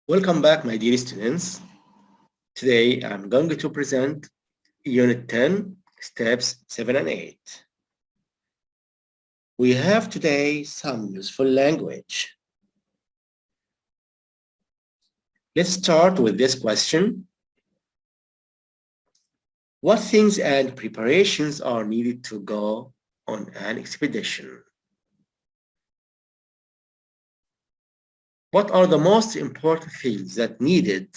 Welcome back, my dear students. Today I'm going to present Unit 10, Steps 7 and 8. We have today some useful language. Let's start with this question. What things and preparations are needed to go on an expedition? What are the most important things that needed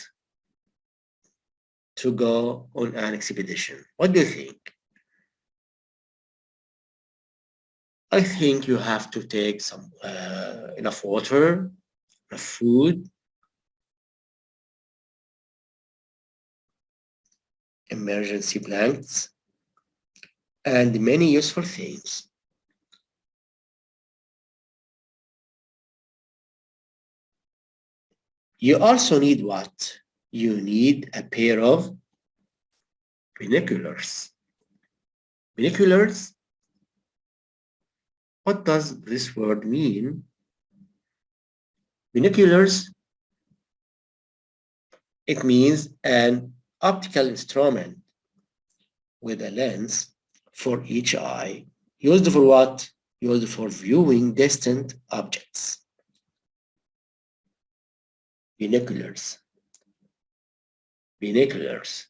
to go on an expedition? What do you think? I think you have to take some enough water, enough food, emergency blankets, and many useful things. You also need what? You need a pair of binoculars. Binoculars? What does this word mean? Binoculars, it means an optical instrument with a lens for each eye. Used for what? Used for viewing distant objects. Binoculars. Binoculars.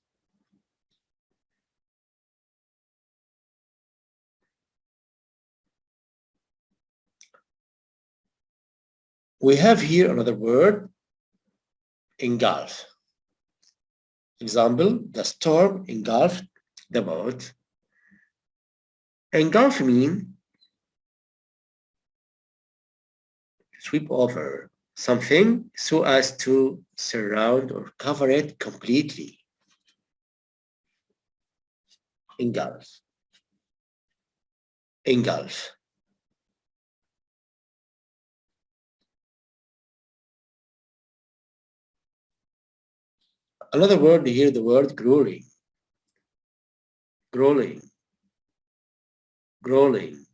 We have here another word, engulf. Example, the storm engulfed the boat. Engulf means sweep over something so as to surround or cover it completely. Engulf. Engulf. Another word here, the word grueling. Grueling. Grueling.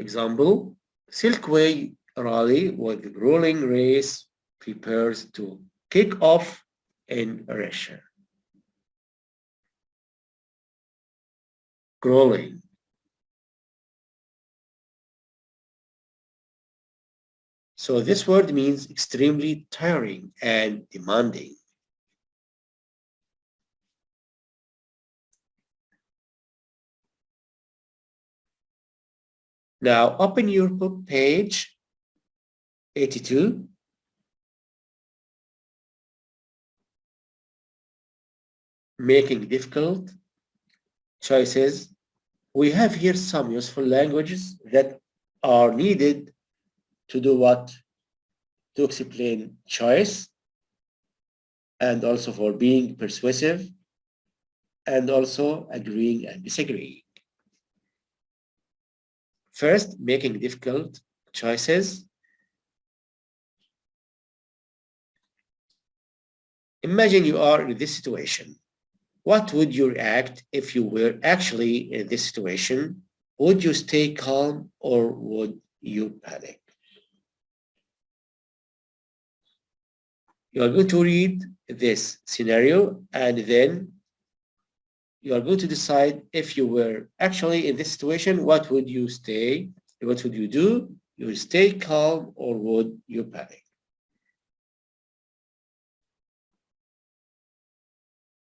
Example, Silkway rally with grueling race prepares to kick off in Russia. Grueling. So this word means extremely tiring and demanding. Now open your book page 82. Making difficult choices. We have here some useful languages that are needed to do what? To explain choice and also for being persuasive and also agreeing and disagreeing. First, making difficult choices. Imagine you are in this situation. What would you react if you were actually in this situation? Would you stay calm or would you panic? You are going to read this scenario and then you are going to decide if you were actually in this situation, what would you do? You would stay calm or would you panic?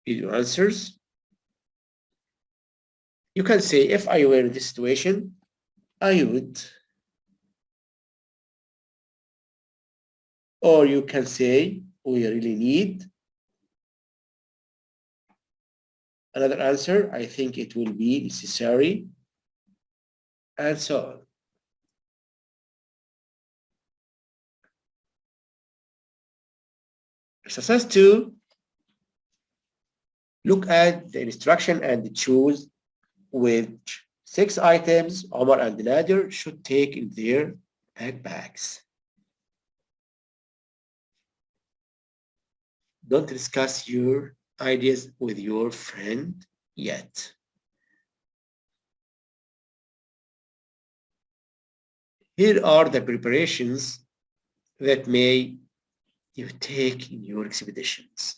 Read your answers. You can say, if I were in this situation, I would. Or you can say, we really need. Another answer, I think it will be necessary, and so on. Exercise 2, look at the instruction and choose which 6 items Omar and Nader should take in their backpacks. Don't discuss your ideas with your friend yet. Here are the preparations that may you take in your expeditions.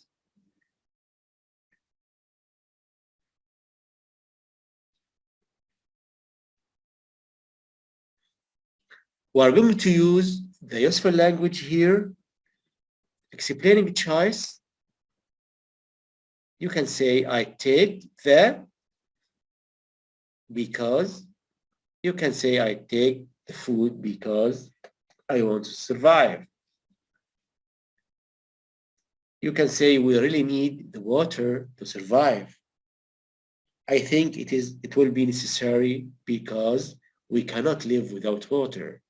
We are going to use the useful language here, explaining choice. You can say, I take the, because. You can say, I take the food because I want to survive. You can say, we really need the water to survive. I think it will be necessary because we cannot live without water.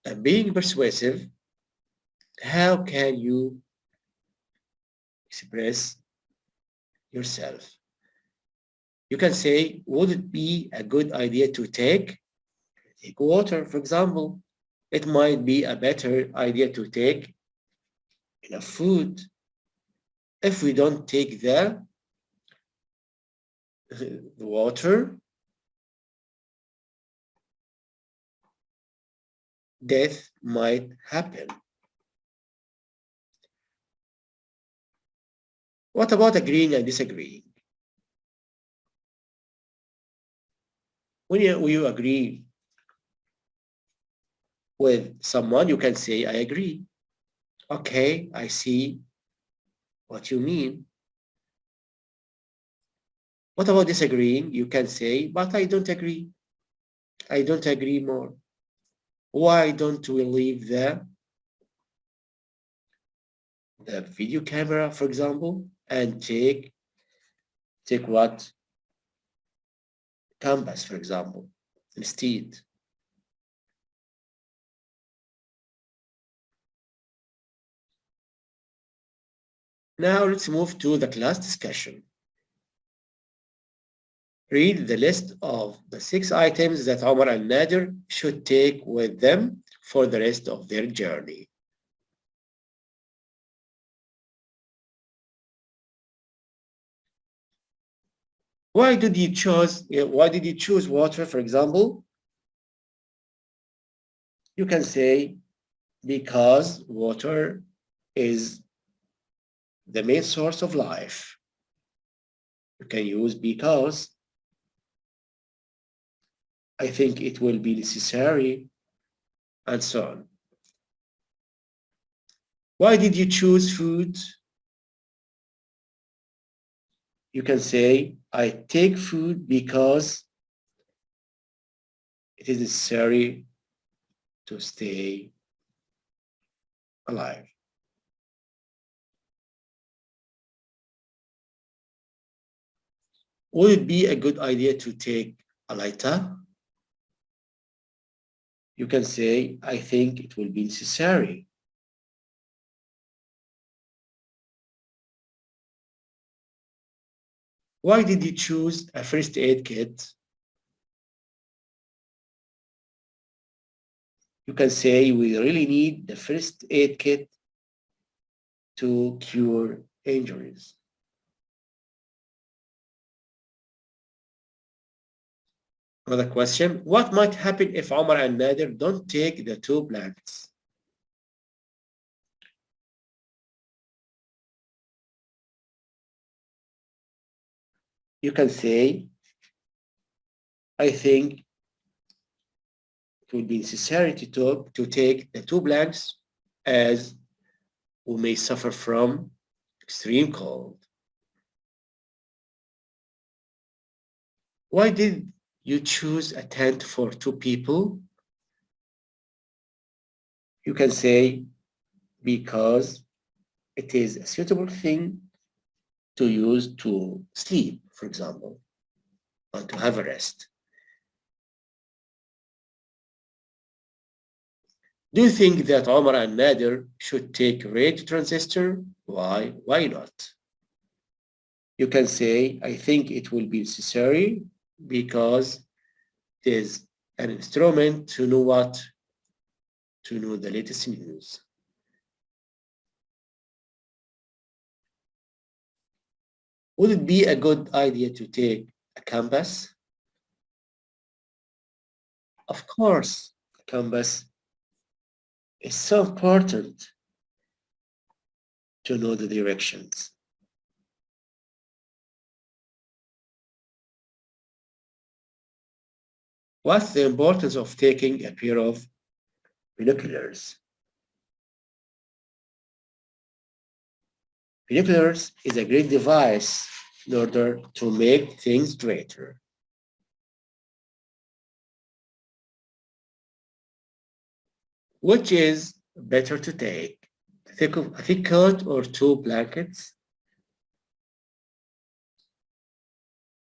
And being persuasive, how can you express yourself? You can say, would it be a good idea to take water, for example? It might be a better idea to take enough food. If we don't take the water, death might happen. What about agreeing and disagreeing? When you agree with someone, you can say, I agree. Okay, I see what you mean. What about disagreeing? You can say, but I don't agree. I don't agree more. Why don't we leave the video camera, for example, and take what? Canvas, for example, instead. Now let's move to the class discussion. Read the list of the 6 items that Omar and Nader should take with them for the rest of their journey. Why did you choose water, for example? You can say, because water is the main source of life. You can use because. I think it will be necessary, and so on. Why did you choose food? You can say, I take food because it is necessary to stay alive. Would it be a good idea to take a lighter? You can say, I think it will be necessary. Why did you choose a first aid kit? You can say, we really need the first aid kit to cure injuries. Another question, what might happen if Omar and Nader don't take the 2 blankets? You can say, I think it would be necessary to take the 2 blankets as we may suffer from extreme cold. Why did you choose a tent for 2 people? You can say, because it is a suitable thing to use to sleep, for example, or to have a rest. Do you think that Omar and Nader should take radio transistor? Why? Why not? You can say, I think it will be necessary because it is an instrument to know the latest news. Would it be a good idea to take a compass? Of course, compass is so important to know the directions. What's the importance of taking a pair of binoculars? Binoculars is a great device in order to make things greater. Which is better to take? A thick coat or 2 blankets?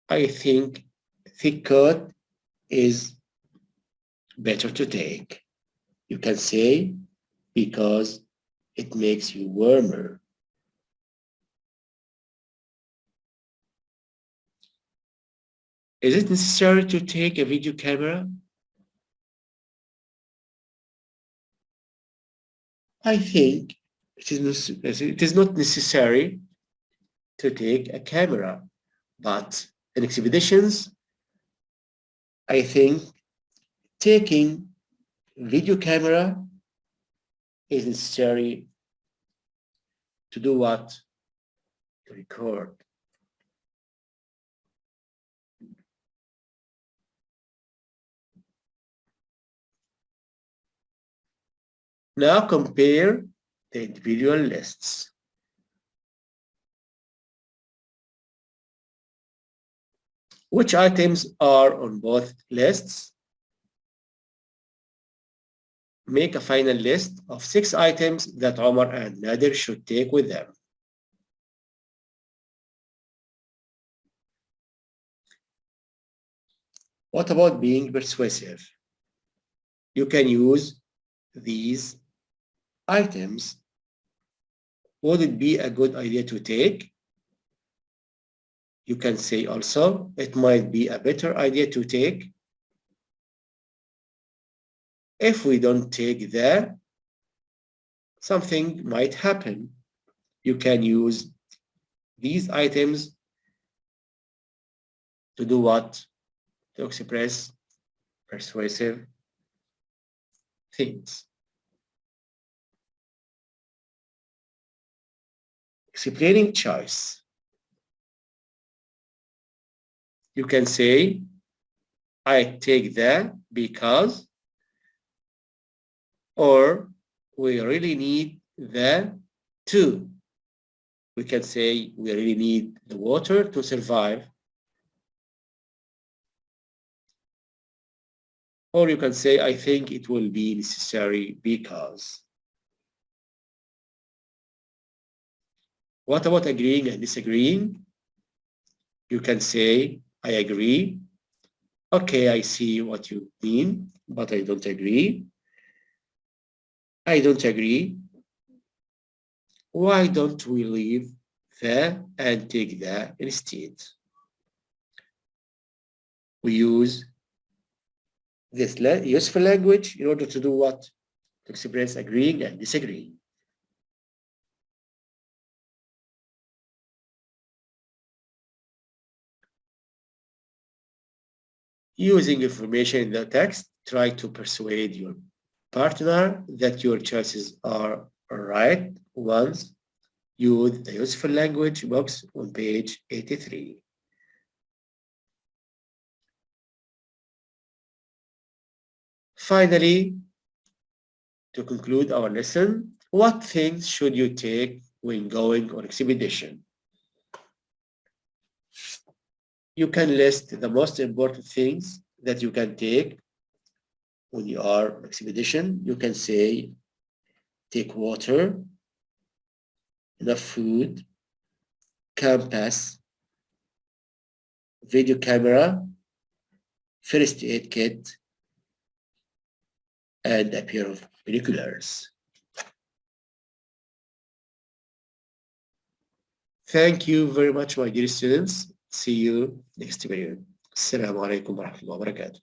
I think thick coat is better to take. You can say because it makes you warmer. Is it necessary to take a video camera? I think it is not necessary to take a camera, but in expeditions, I think taking video camera is necessary to do what? To record. Now compare the individual lists. Which items are on both lists? Make a final list of 6 items that Omar and Nader should take with them. What about being persuasive? You can use these items. Would it be a good idea to take? You can say also, it might be a better idea to take. If we don't take that, something might happen. You can use these items to do what? To express persuasive things. Explaining choice. You can say, I take that because, or we really need that too. We can say we really need the water to survive. Or you can say, I think it will be necessary because. What about agreeing and disagreeing? You can say, I agree. Okay, I see what you mean, but I don't agree. I don't agree. Why don't we leave the and take the instead? We use this useful language in order to do what? To express agreeing and disagreeing. Using information in the text, try to persuade your partner that your choices are right ones. Use the useful language box on page 83. Finally, to conclude our lesson, what things should you take when going on expedition? You can list the most important things that you can take when you are on expedition. You can say, take water, enough food, compass, video camera, first aid kit, and a pair of binoculars. Thank you very much, my dear students. See you next video. Assalamu alaikum wa rahmatullahi wa barakatuh.